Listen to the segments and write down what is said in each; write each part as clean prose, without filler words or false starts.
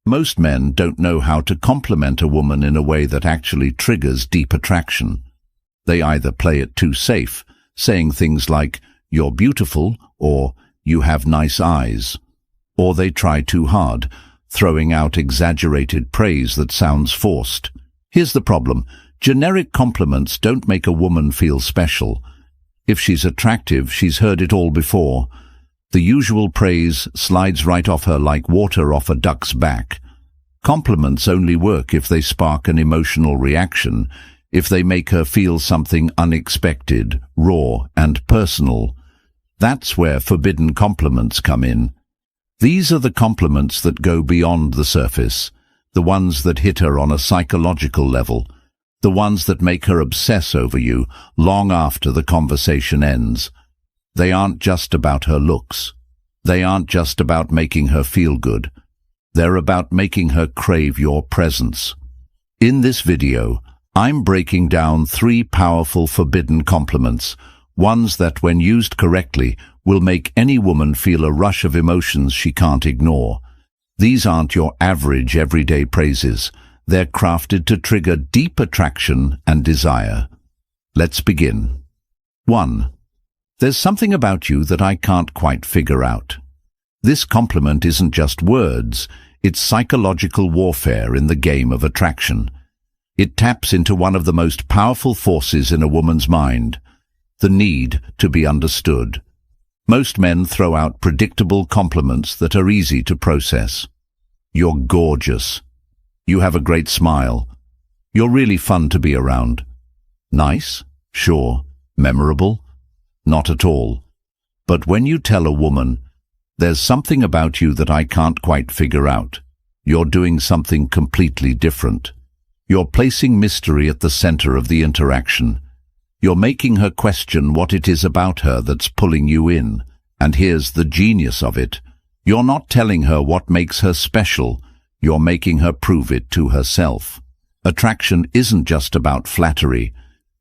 Most men don't know how to compliment a woman in a way that actually triggers deep attraction. They either play it too safe, saying things like, "You're beautiful," or "You have nice eyes." Or they try too hard, throwing out exaggerated praise that sounds forced. Here's the problem. Generic compliments don't make a woman feel special. If she's attractive, she's heard it all before. The usual praise slides right off her like water off a duck's back. Compliments only work if they spark an emotional reaction, if they make her feel something unexpected, raw, and personal. That's where forbidden compliments come in. These are the compliments that go beyond the surface, the ones that hit her on a psychological level, the ones that make her obsess over you long after the conversation ends. They aren't just about her looks. They aren't just about making her feel good. They're about making her crave your presence. In this video, I'm breaking down 3 powerful forbidden compliments, ones that, when used correctly, will make any woman feel a rush of emotions she can't ignore. These aren't your average everyday praises. They're crafted to trigger deep attraction and desire. Let's begin. 1. There's something about you that I can't quite figure out. This compliment isn't just words, it's psychological warfare in the game of attraction. It taps into one of the most powerful forces in a woman's mind, the need to be understood. Most men throw out predictable compliments that are easy to process. "You're gorgeous." "You have a great smile." "You're really fun to be around." Nice? Sure. Memorable? Not at all. But when you tell a woman, "There's something about you that I can't quite figure out," you're doing something completely different. You're placing mystery at the center of the interaction. You're making her question what it is about her that's pulling you in. And here's the genius of it. You're not telling her what makes her special. You're making her prove it to herself. Attraction isn't just about flattery.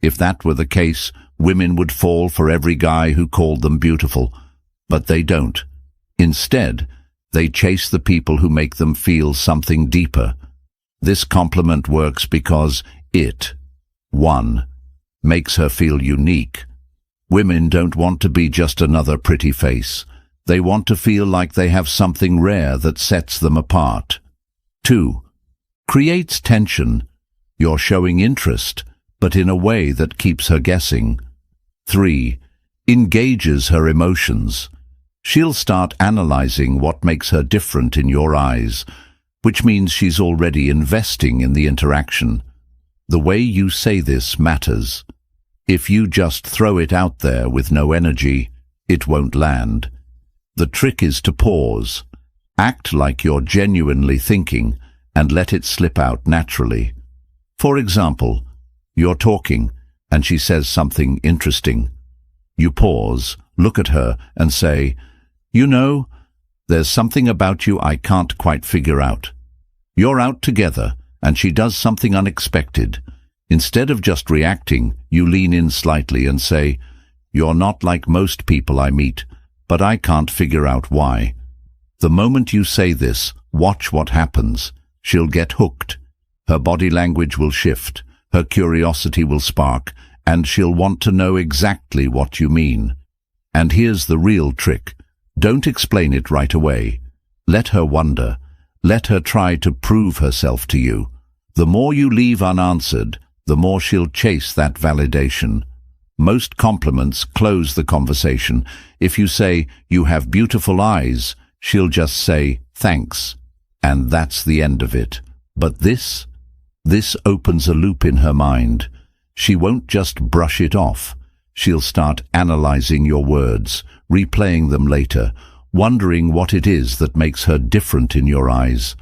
If that were the case, women would fall for every guy who called them beautiful. But they don't. Instead, they chase the people who make them feel something deeper. This compliment works because it, 1, makes her feel unique. Women don't want to be just another pretty face. They want to feel like they have something rare that sets them apart. 2, creates tension. You're showing interest, but in a way that keeps her guessing. 3, engages her emotions. She'll start analyzing what makes her different in your eyes, which means she's already investing in the interaction. The way you say this matters. If you just throw it out there with no energy, it won't land. The trick is to pause, act like you're genuinely thinking, and let it slip out naturally. For example, you're talking, and she says something interesting. You pause, look at her, and say, "You know, there's something about you I can't quite figure out." You're out together, and she does something unexpected. Instead of just reacting, you lean in slightly and say, "You're not like most people I meet, but I can't figure out why." The moment you say this, watch what happens. She'll get hooked. Her body language will shift, her curiosity will spark, and she'll want to know exactly what you mean. And here's the real trick. Don't explain it right away. Let her wonder. Let her try to prove herself to you. The more you leave unanswered, the more she'll chase that validation. Most compliments close the conversation. If you say, "You have beautiful eyes," she'll just say, "Thanks." And that's the end of it. But this opens a loop in her mind. She won't just brush it off. She'll start analyzing your words, replaying them later, wondering what it is that makes her different in your eyes.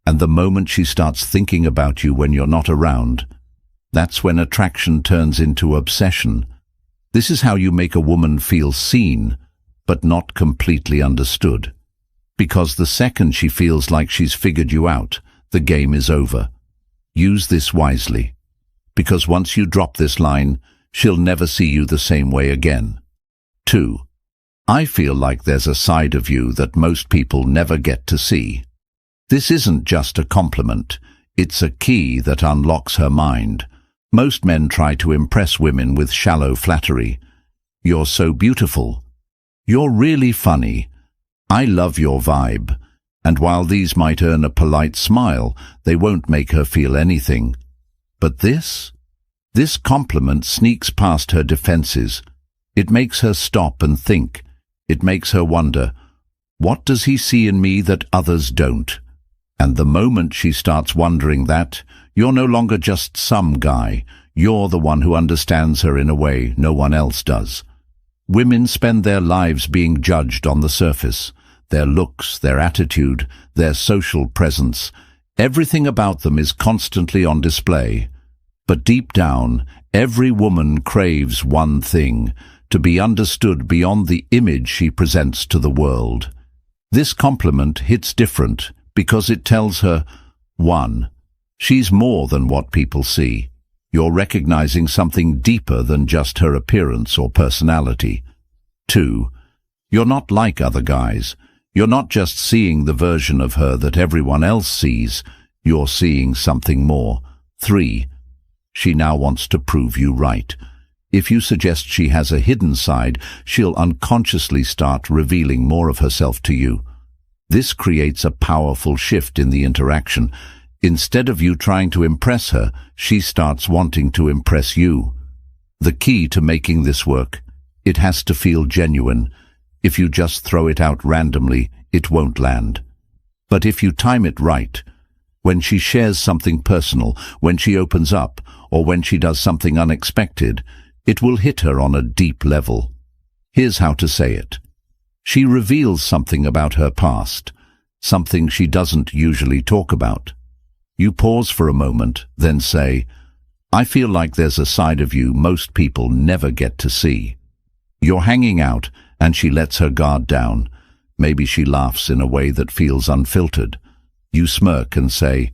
And the moment she starts thinking about you when you're not around, that's when attraction turns into obsession. This is how you make a woman feel seen, but not completely understood. Because the second she feels like she's figured you out, the game is over. Use this wisely. Because once you drop this line, she'll never see you the same way again. 2. I feel like there's a side of you that most people never get to see. This isn't just a compliment. It's a key that unlocks her mind. Most men try to impress women with shallow flattery. You're so beautiful. You're really funny. I love your vibe. And while these might earn a polite smile, they won't make her feel anything. But this compliment sneaks past her defenses. It makes her stop and think. It makes her wonder, what does he see in me that others don't? And the moment she starts wondering that, you're no longer just some guy. You're the one who understands her in a way no one else does. Women spend their lives being judged on the surface. Their looks, their attitude, their social presence. Everything about them is constantly on display. But deep down, every woman craves one thing, to be understood beyond the image she presents to the world. This compliment hits different because it tells her, 1. She's more than what people see. You're recognizing something deeper than just her appearance or personality. 2. You're not like other guys. You're not just seeing the version of her that everyone else sees. You're seeing something more. 3. She now wants to prove you right. If you suggest she has a hidden side, she'll unconsciously start revealing more of herself to you. This creates a powerful shift in the interaction. Instead of you trying to impress her, she starts wanting to impress you. The key to making this work, it has to feel genuine. If you just throw it out randomly, it won't land. But if you time it right, when she shares something personal, when she opens up, or when she does something unexpected, it will hit her on a deep level. Here's how to say it. She reveals something about her past, something she doesn't usually talk about. You pause for a moment, then say, I feel like there's a side of you most people never get to see. You're hanging out, and she lets her guard down. Maybe she laughs in a way that feels unfiltered. You smirk and say,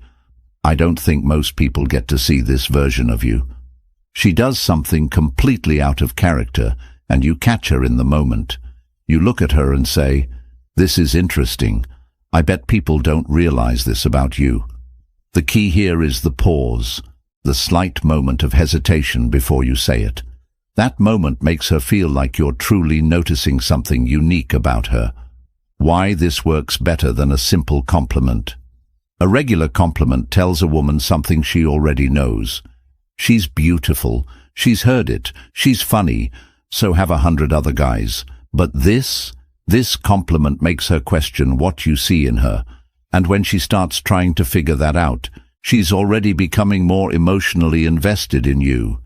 I don't think most people get to see this version of you. She does something completely out of character, and you catch her in the moment. You look at her and say, this is interesting. I bet people don't realize this about you. The key here is the pause, the slight moment of hesitation before you say it. That moment makes her feel like you're truly noticing something unique about her. Why this works better than a simple compliment. A regular compliment tells a woman something she already knows. She's beautiful, she's heard it, she's funny, so have 100 other guys. But this compliment makes her question what you see in her, and when she starts trying to figure that out, she's already becoming more emotionally invested in you.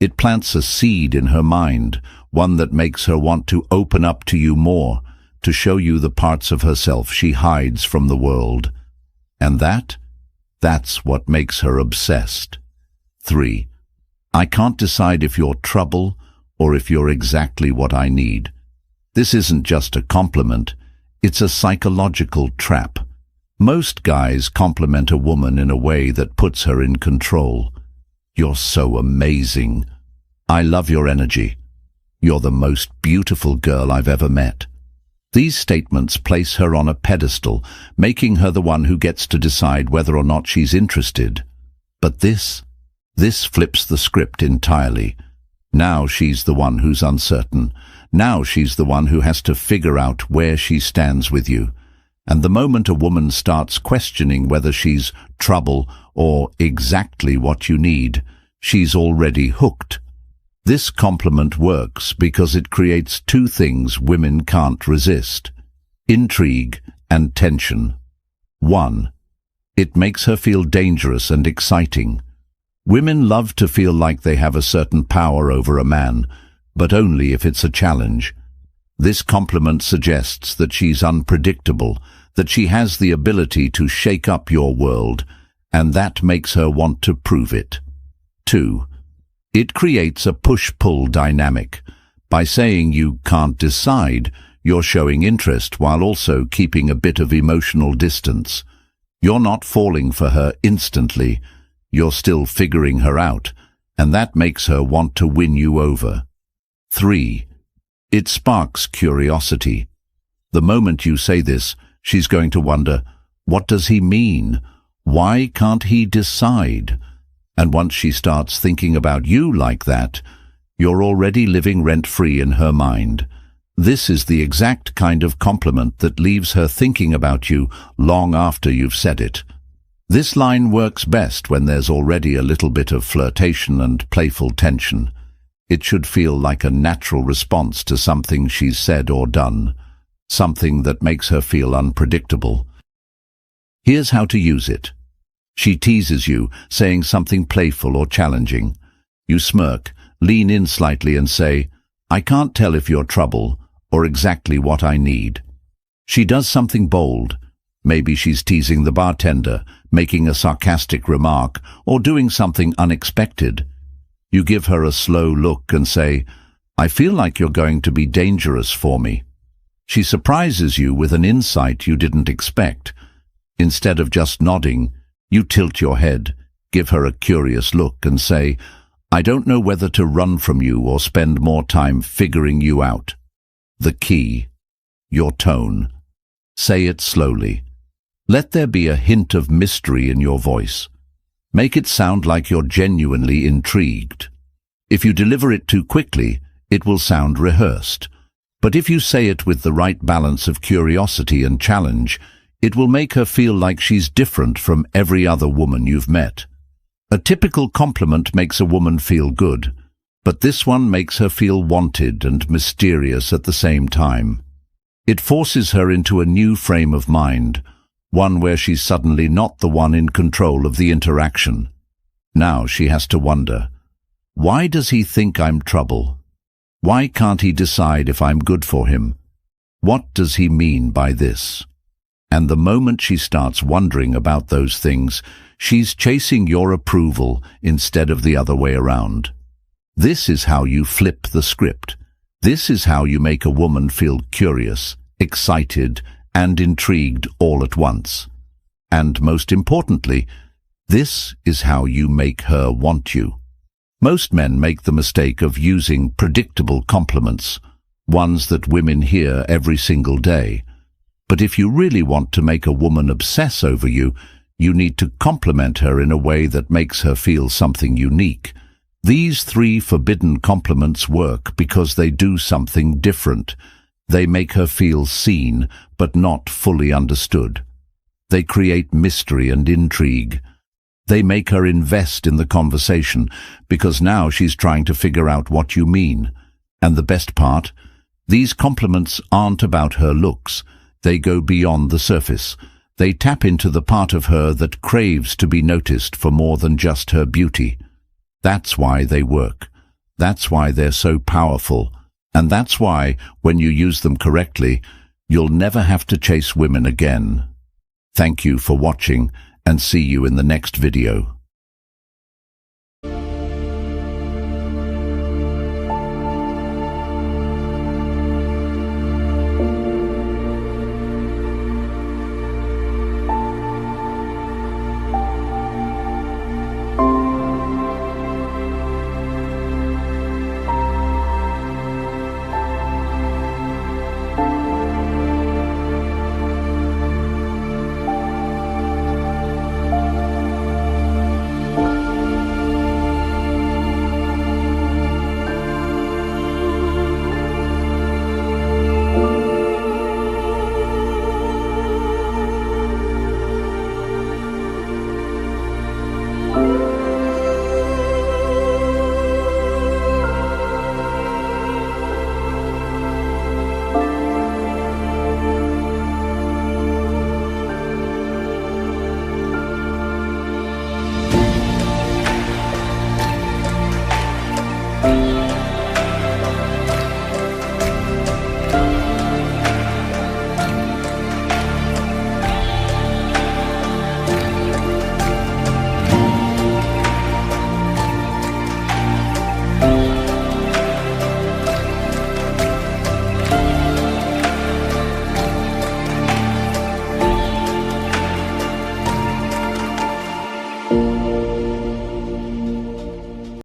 It plants a seed in her mind, one that makes her want to open up to you more, to show you the parts of herself she hides from the world. And that's what makes her obsessed. 3. I can't decide if you're trouble or if you're exactly what I need. This isn't just a compliment, it's a psychological trap. Most guys compliment a woman in a way that puts her in control. You're so amazing. I love your energy. You're the most beautiful girl I've ever met. These statements place her on a pedestal, making her the one who gets to decide whether or not she's interested. But this flips the script entirely. Now she's the one who's uncertain. Now she's the one who has to figure out where she stands with you. And the moment a woman starts questioning whether she's trouble or exactly what you need, she's already hooked. This compliment works because it creates two things women can't resist: intrigue and tension. 1. It makes her feel dangerous and exciting. Women love to feel like they have a certain power over a man, but only if it's a challenge. This compliment suggests that she's unpredictable, that she has the ability to shake up your world, and that makes her want to prove it. 2. It creates a push-pull dynamic. By saying you can't decide, you're showing interest while also keeping a bit of emotional distance. You're not falling for her instantly. You're still figuring her out, and that makes her want to win you over. 3. It sparks curiosity. The moment you say this, she's going to wonder, What does he mean? Why can't he decide? And once she starts thinking about you like that, you're already living rent-free in her mind. This is the exact kind of compliment that leaves her thinking about you long after you've said it. This line works best when there's already a little bit of flirtation and playful tension. It should feel like a natural response to something she's said or done, something that makes her feel unpredictable. Here's how to use it. She teases you, saying something playful or challenging. You smirk, lean in slightly and say, "I can't tell if you're trouble or exactly what I need." She does something bold. Maybe she's teasing the bartender, making a sarcastic remark, or doing something unexpected. You give her a slow look and say, "I feel like you're going to be dangerous for me." She surprises you with an insight you didn't expect. Instead of just nodding, you tilt your head, give her a curious look and say, "I don't know whether to run from you or spend more time figuring you out." The key, your tone. Say it slowly. Let there be a hint of mystery in your voice. Make it sound like you're genuinely intrigued. If you deliver it too quickly, it will sound rehearsed. But if you say it with the right balance of curiosity and challenge, it will make her feel like she's different from every other woman you've met. A typical compliment makes a woman feel good, but this one makes her feel wanted and mysterious at the same time. It forces her into a new frame of mind, one where she's suddenly not the one in control of the interaction. Now she has to wonder, why does he think I'm trouble? Why can't he decide if I'm good for him? What does he mean by this? And the moment she starts wondering about those things, she's chasing your approval instead of the other way around. This is how you flip the script. This is how you make a woman feel curious, excited, and intrigued all at once. And most importantly, this is how you make her want you. Most men make the mistake of using predictable compliments, ones that women hear every single day. But if you really want to make a woman obsess over you, you need to compliment her in a way that makes her feel something unique. These 3 forbidden compliments work because they do something different. They make her feel seen, but not fully understood. They create mystery and intrigue. They make her invest in the conversation, because now she's trying to figure out what you mean. And the best part? These compliments aren't about her looks. They go beyond the surface. They tap into the part of her that craves to be noticed for more than just her beauty. That's why they work. That's why they're so powerful. And that's why, when you use them correctly, you'll never have to chase women again. Thank you for watching, and see you in the next video.